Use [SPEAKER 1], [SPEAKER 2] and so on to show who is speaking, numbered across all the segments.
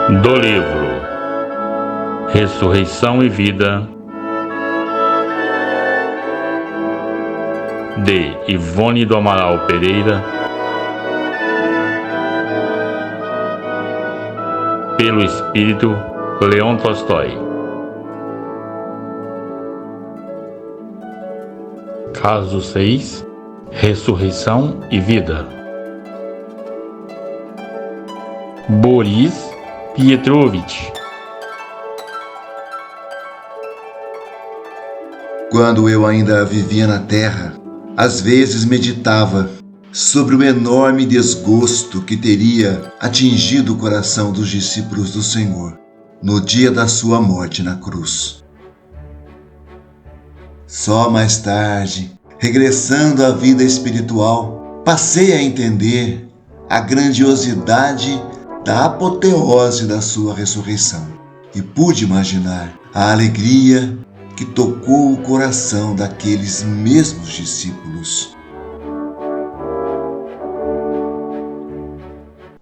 [SPEAKER 1] Do livro Ressurreição e Vida, de Ivone do Amaral Pereira, pelo espírito Leon Tolstói. Caso 6. Ressurreição e Vida. Boris Pietrovich.
[SPEAKER 2] Quando eu ainda vivia na Terra, às vezes meditava sobre o enorme desgosto que teria atingido o coração dos discípulos do Senhor no dia da sua morte na cruz. Só mais tarde, regressando à vida espiritual, passei a entender a grandiosidade da apoteose da sua ressurreição e pude imaginar a alegria que tocou o coração daqueles mesmos discípulos.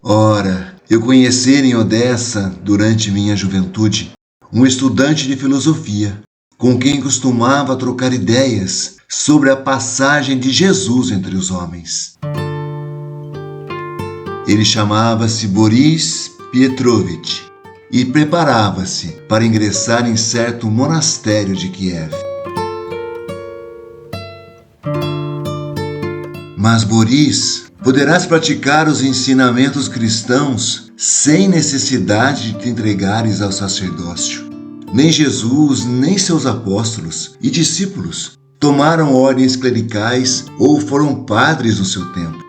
[SPEAKER 2] Ora, eu conhecera em Odessa, durante minha juventude, um estudante de filosofia, com quem costumava trocar ideias sobre a passagem de Jesus entre os homens. Ele chamava-se Boris Pietrovich e preparava-se para ingressar em certo monastério de Kiev. Mas Boris, poderás praticar os ensinamentos cristãos sem necessidade de te entregares ao sacerdócio. Nem Jesus, nem seus apóstolos e discípulos tomaram ordens clericais ou foram padres no seu tempo.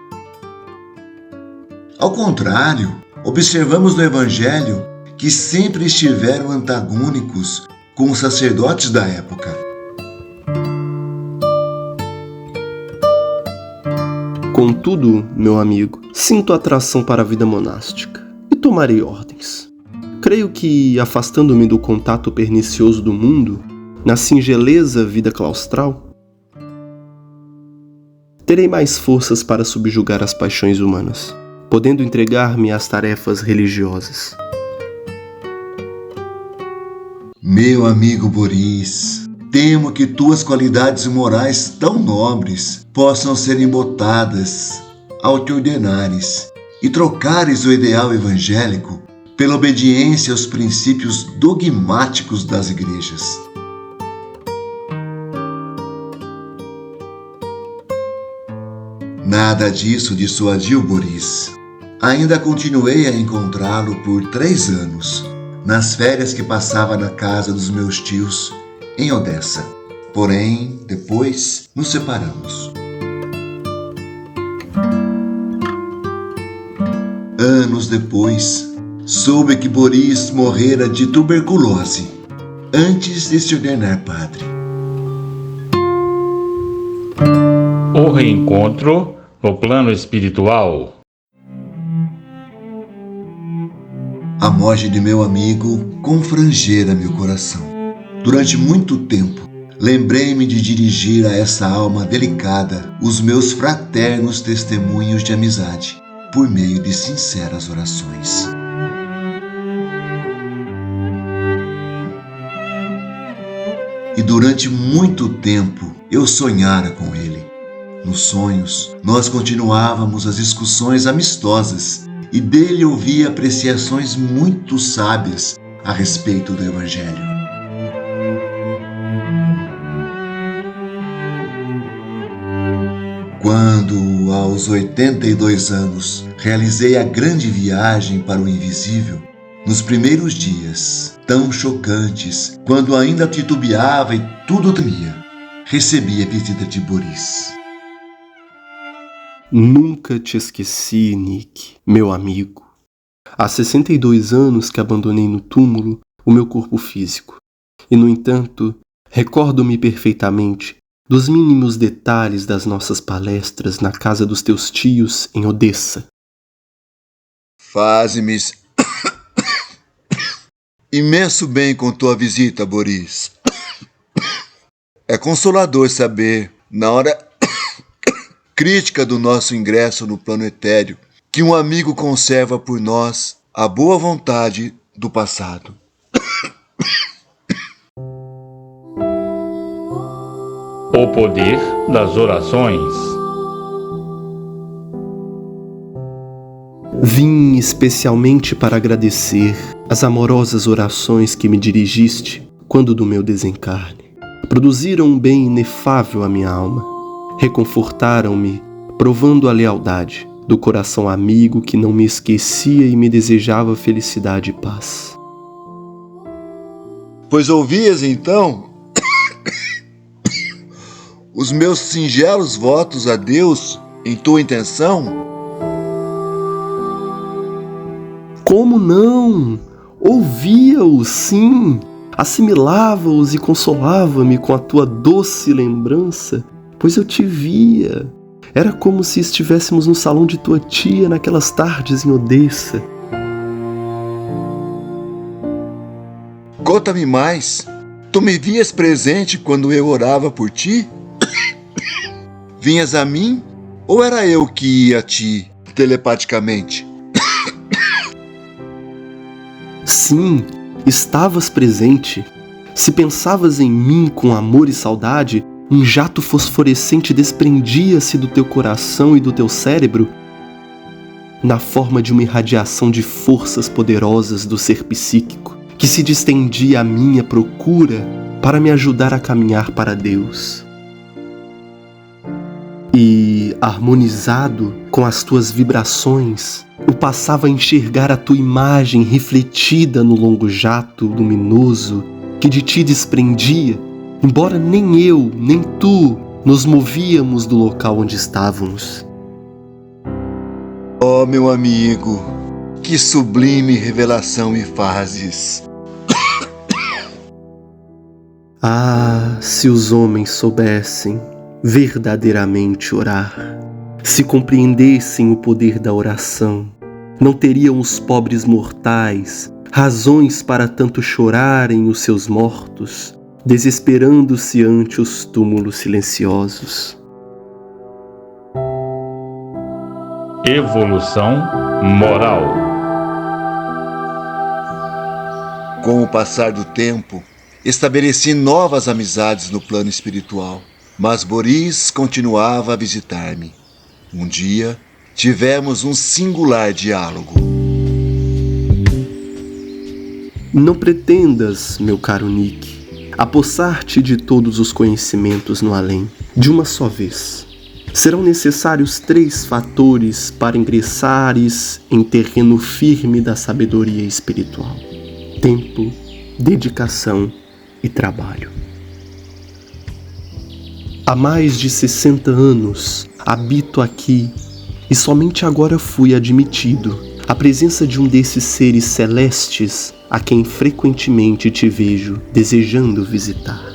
[SPEAKER 2] Ao contrário, observamos no Evangelho que sempre estiveram antagônicos com os sacerdotes da época.
[SPEAKER 3] Contudo, meu amigo, sinto atração para a vida monástica e tomarei ordens. Creio que, afastando-me do contato pernicioso do mundo, na singeleza vida claustral, terei mais forças para subjugar as paixões humanas, podendo entregar-me às tarefas religiosas.
[SPEAKER 2] Meu amigo Boris, temo que tuas qualidades morais tão nobres possam ser embotadas ao te ordenares e trocares o ideal evangélico pela obediência aos princípios dogmáticos das igrejas. Nada disso dissuadiu Boris. Ainda continuei a encontrá-lo por 3 anos, nas férias que passava na casa dos meus tios, em Odessa. Porém, depois nos separamos. Anos depois, soube que Boris morrera de tuberculose, antes de se ordenar padre.
[SPEAKER 1] O reencontro no plano espiritual.
[SPEAKER 2] A morte de meu amigo confrangera meu coração. Durante muito tempo, lembrei-me de dirigir a essa alma delicada os meus fraternos testemunhos de amizade, por meio de sinceras orações. E durante muito tempo eu sonhara com ele. Nos sonhos, nós continuávamos as discussões amistosas e dele ouvia apreciações muito sábias a respeito do Evangelho. Quando, aos 82 anos, realizei a grande viagem para o invisível, nos primeiros dias, tão chocantes, quando ainda titubeava e tudo temia, recebi a visita de Boris.
[SPEAKER 3] Nunca te esqueci, Nick, meu amigo. Há 62 anos que abandonei no túmulo o meu corpo físico. E, no entanto, recordo-me perfeitamente dos mínimos detalhes das nossas palestras na casa dos teus tios em Odessa.
[SPEAKER 2] Faze-me imenso bem com tua visita, Boris. É consolador saber, na hora crítica do nosso ingresso no plano etéreo, que um amigo conserva por nós a boa vontade do passado.
[SPEAKER 1] O poder das orações.
[SPEAKER 3] Vim especialmente para agradecer as amorosas orações que me dirigiste quando do meu desencarne. Produziram um bem inefável à minha alma. Reconfortaram-me, provando a lealdade do coração amigo que não me esquecia e me desejava felicidade e paz.
[SPEAKER 2] Pois ouvias então os meus singelos votos a Deus em tua intenção?
[SPEAKER 3] Como não? Ouvia-os, sim, assimilava-os e consolava-me com a tua doce lembrança, pois eu te via. Era como se estivéssemos no salão de tua tia naquelas tardes em Odessa.
[SPEAKER 2] Conta-me mais. Tu me vias presente quando eu orava por ti? Vinhas a mim ou era eu que ia a ti telepaticamente?
[SPEAKER 3] Sim, estavas presente. Se pensavas em mim com amor e saudade, um jato fosforescente desprendia-se do teu coração e do teu cérebro na forma de uma irradiação de forças poderosas do ser psíquico, que se distendia à minha procura para me ajudar a caminhar para Deus. E, harmonizado com as tuas vibrações, eu passava a enxergar a tua imagem refletida no longo jato luminoso que de ti desprendia, embora nem eu, nem tu nos movíamos do local onde estávamos.
[SPEAKER 2] Oh, meu amigo, que sublime revelação me fazes!
[SPEAKER 3] Ah, se os homens soubessem verdadeiramente orar, se compreendessem o poder da oração, não teriam os pobres mortais razões para tanto chorarem os seus mortos, desesperando-se ante os túmulos silenciosos.
[SPEAKER 1] Evolução moral.
[SPEAKER 2] Com o passar do tempo, estabeleci novas amizades no plano espiritual, mas Boris continuava a visitar-me. Um dia, tivemos um singular diálogo.
[SPEAKER 3] Não pretendas, meu caro Nick, apossar-te de todos os conhecimentos no além, de uma só vez. Serão necessários 3 fatores para ingressares em terreno firme da sabedoria espiritual: tempo, dedicação e trabalho. Há mais de 60 anos habito aqui e somente agora fui admitido à presença de um desses seres celestes a quem frequentemente te vejo desejando visitar.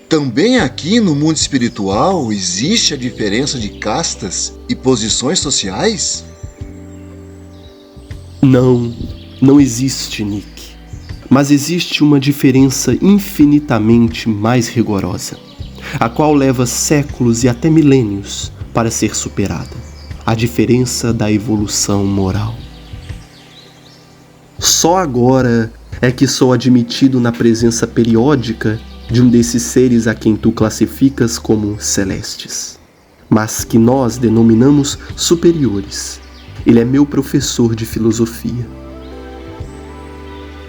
[SPEAKER 2] Também aqui no mundo espiritual existe a diferença de castas e posições sociais?
[SPEAKER 3] Não existe, Nick. Mas existe uma diferença infinitamente mais rigorosa, a qual leva séculos e até milênios para ser superada: a diferença da evolução moral. Só agora é que sou admitido na presença periódica de um desses seres a quem tu classificas como celestes, mas que nós denominamos superiores. Ele é meu professor de filosofia.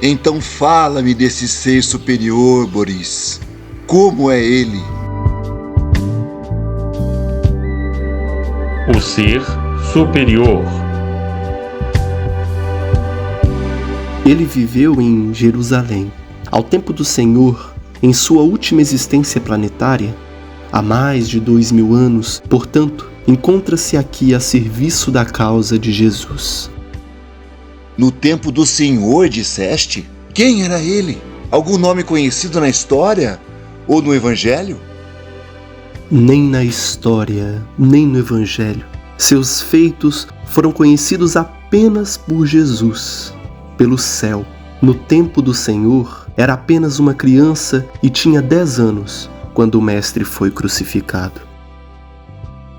[SPEAKER 2] Então fala-me desse ser superior, Boris. Como é ele?
[SPEAKER 1] O ser superior.
[SPEAKER 3] Ele viveu em Jerusalém, ao tempo do Senhor, em sua última existência planetária. Há mais de 2000 anos, portanto, encontra-se aqui a serviço da causa de Jesus.
[SPEAKER 2] No tempo do Senhor, disseste? Quem era ele? Algum nome conhecido na história? Ou no Evangelho?
[SPEAKER 3] Nem na história, nem no Evangelho. Seus feitos foram conhecidos apenas por Jesus, pelo céu. No tempo do Senhor, era apenas uma criança e tinha 10 anos, quando o Mestre foi crucificado.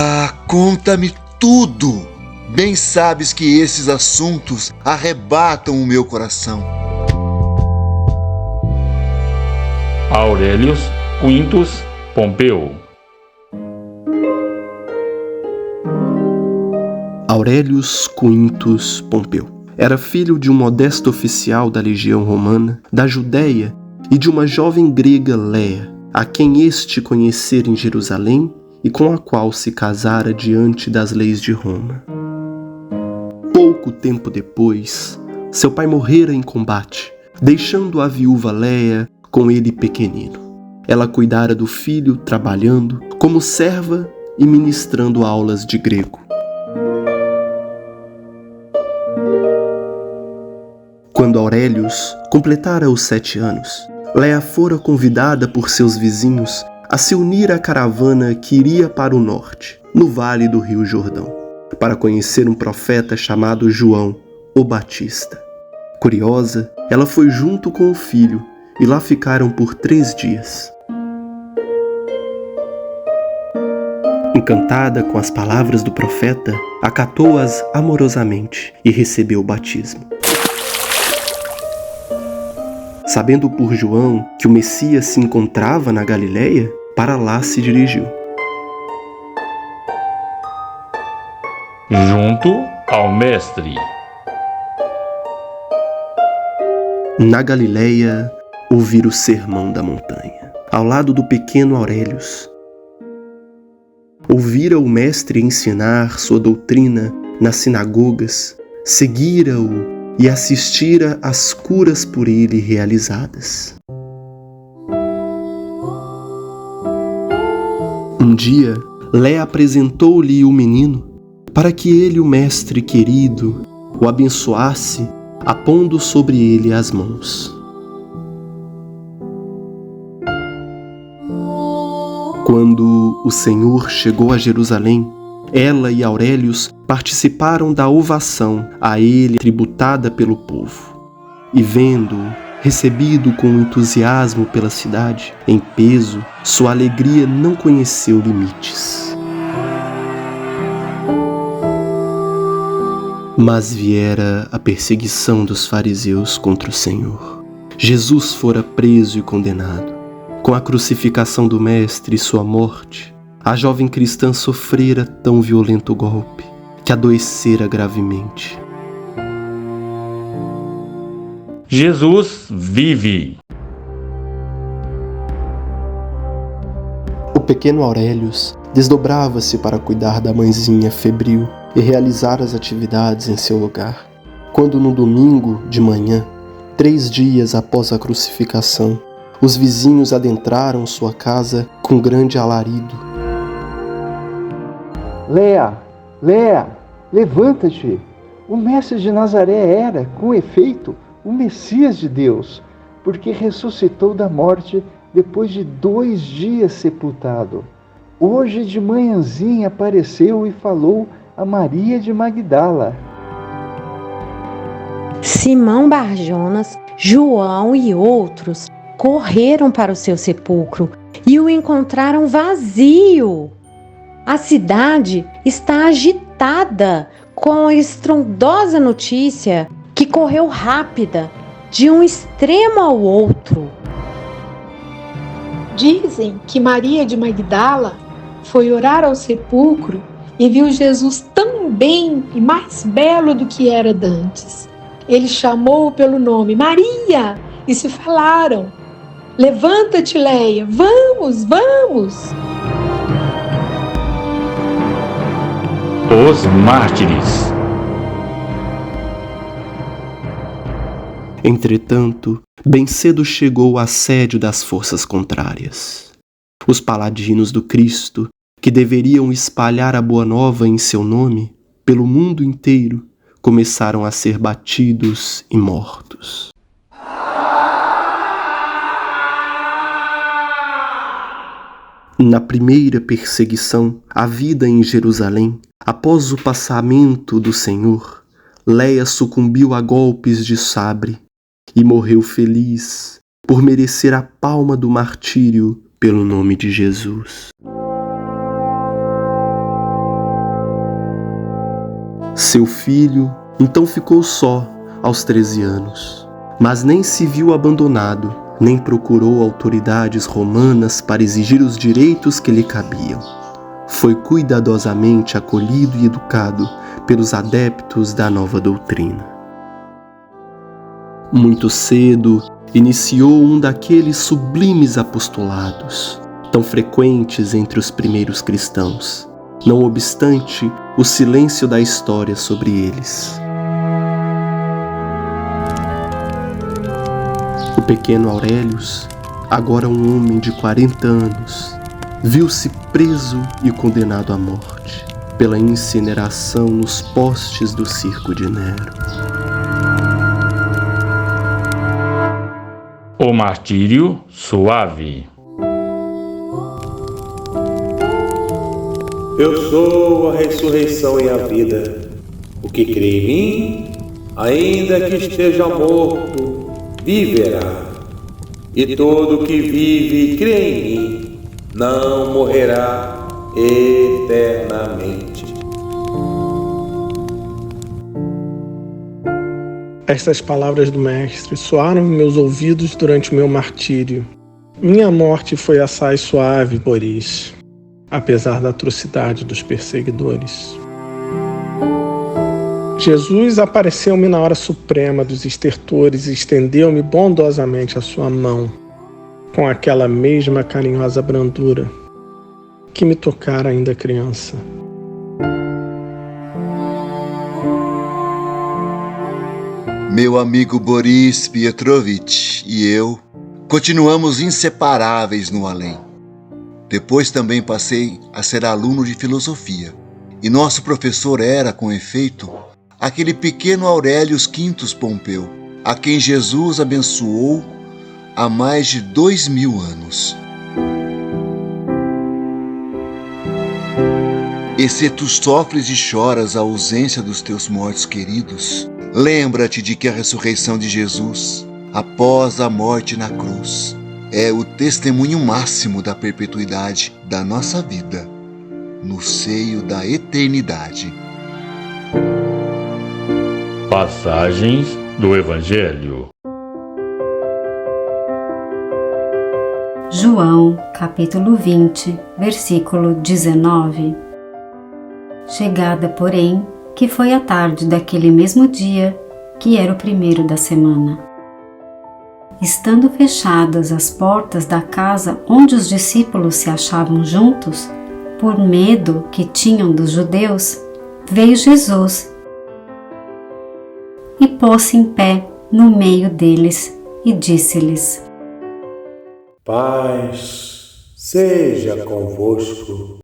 [SPEAKER 2] Ah, conta-me tudo! Bem sabes que esses assuntos arrebatam o meu coração.
[SPEAKER 1] Aurelius Quintus Pompeu.
[SPEAKER 3] Aurelius Quintus Pompeu era filho de um modesto oficial da legião romana, da Judéia, e de uma jovem grega Léa, a quem este conhecera em Jerusalém e com a qual se casara diante das leis de Roma. Pouco tempo depois, seu pai morrera em combate, deixando a viúva Léa com ele pequenino. Ela cuidara do filho, trabalhando como serva e ministrando aulas de grego. Quando Aurelius completara os 7 anos, Léa fora convidada por seus vizinhos a se unir à caravana que iria para o norte, no vale do Rio Jordão, para conhecer um profeta chamado João, o Batista. Curiosa, ela foi junto com o filho e lá ficaram por 3 dias. Encantada com as palavras do profeta, acatou-as amorosamente e recebeu o batismo. Sabendo por João que o Messias se encontrava na Galileia, para lá se dirigiu.
[SPEAKER 1] Junto ao Mestre.
[SPEAKER 3] Na Galileia, ouvir o sermão da montanha, ao lado do pequeno Aurelius. Ouvira o Mestre ensinar sua doutrina nas sinagogas, seguira-o e assistira às curas por ele realizadas. Um dia, Léa apresentou-lhe o menino para que ele, o mestre querido, o abençoasse, apondo sobre ele as mãos. Quando o Senhor chegou a Jerusalém, ela e Aurelius participaram da ovação a ele tributada pelo povo. E vendo-o recebido com entusiasmo pela cidade, em peso, sua alegria não conheceu limites. Mas viera a perseguição dos fariseus contra o Senhor. Jesus fora preso e condenado. Com a crucificação do Mestre e sua morte, a jovem cristã sofrera tão violento golpe que adoecera gravemente.
[SPEAKER 1] Jesus vive.
[SPEAKER 3] O pequeno Aurelius desdobrava-se para cuidar da mãezinha febril e realizar as atividades em seu lugar. Quando no domingo de manhã, 3 dias após a crucificação, os vizinhos adentraram sua casa com grande alarido.
[SPEAKER 4] Léa, Léa, levanta-te! O mestre de Nazaré era, com efeito, o Messias de Deus, porque ressuscitou da morte depois de 2 dias sepultado. Hoje de manhãzinha apareceu e falou a Maria de Magdala.
[SPEAKER 5] Simão Barjonas, João e outros correram para o seu sepulcro e o encontraram vazio. A cidade está agitada com a estrondosa notícia que correu rápida de um extremo ao outro.
[SPEAKER 6] Dizem que Maria de Magdala foi orar ao sepulcro e viu Jesus tão bem e mais belo do que era dantes. Ele chamou-o pelo nome Maria e se falaram. Levanta-te, Léa, vamos, vamos!
[SPEAKER 1] Os mártires.
[SPEAKER 3] Entretanto, bem cedo chegou o assédio das forças contrárias. Os paladinos do Cristo, que deveriam espalhar a boa nova em seu nome pelo mundo inteiro, começaram a ser batidos e mortos. Na primeira perseguição, havida em Jerusalém, após o passamento do Senhor, Léa sucumbiu a golpes de sabre e morreu feliz por merecer a palma do martírio pelo nome de Jesus. Seu filho então ficou só aos 13 anos, mas nem se viu abandonado, nem procurou autoridades romanas para exigir os direitos que lhe cabiam. Foi cuidadosamente acolhido e educado pelos adeptos da nova doutrina. Muito cedo, iniciou um daqueles sublimes apostolados, tão frequentes entre os primeiros cristãos, não obstante o silêncio da história sobre eles. O pequeno Aurelius, agora um homem de 40 anos, viu-se preso e condenado à morte pela incineração nos postes do circo de Nero.
[SPEAKER 1] O martírio suave.
[SPEAKER 7] Eu sou a ressurreição e a vida. O que crê em mim, ainda que esteja morto, viverá. E todo que vive e crê em mim, não morrerá eternamente.
[SPEAKER 8] Estas palavras do Mestre soaram em meus ouvidos durante o meu martírio. Minha morte foi assaz suave, Boris, apesar da atrocidade dos perseguidores. Jesus apareceu-me na hora suprema dos estertores e estendeu-me bondosamente a sua mão, com aquela mesma carinhosa brandura que me tocara ainda criança.
[SPEAKER 2] Meu amigo Boris Pietrovitch e eu continuamos inseparáveis no além. Depois também passei a ser aluno de filosofia, e nosso professor era, com efeito, aquele pequeno Aurelius Quintus Pompeu, a quem Jesus abençoou há mais de 2000 anos. E se tu sofres e choras a ausência dos teus mortos queridos, lembra-te de que a ressurreição de Jesus, após a morte na cruz, é o testemunho máximo da perpetuidade da nossa vida no seio da eternidade.
[SPEAKER 1] Passagens do Evangelho.
[SPEAKER 9] João, capítulo 20, versículo 19. Chegada, porém, que foi a tarde daquele mesmo dia, que era o primeiro da semana. Estando fechadas as portas da casa onde os discípulos se achavam juntos, por medo que tinham dos judeus, veio Jesus e pôs-se em pé no meio deles e disse-lhes:
[SPEAKER 7] Paz seja convosco.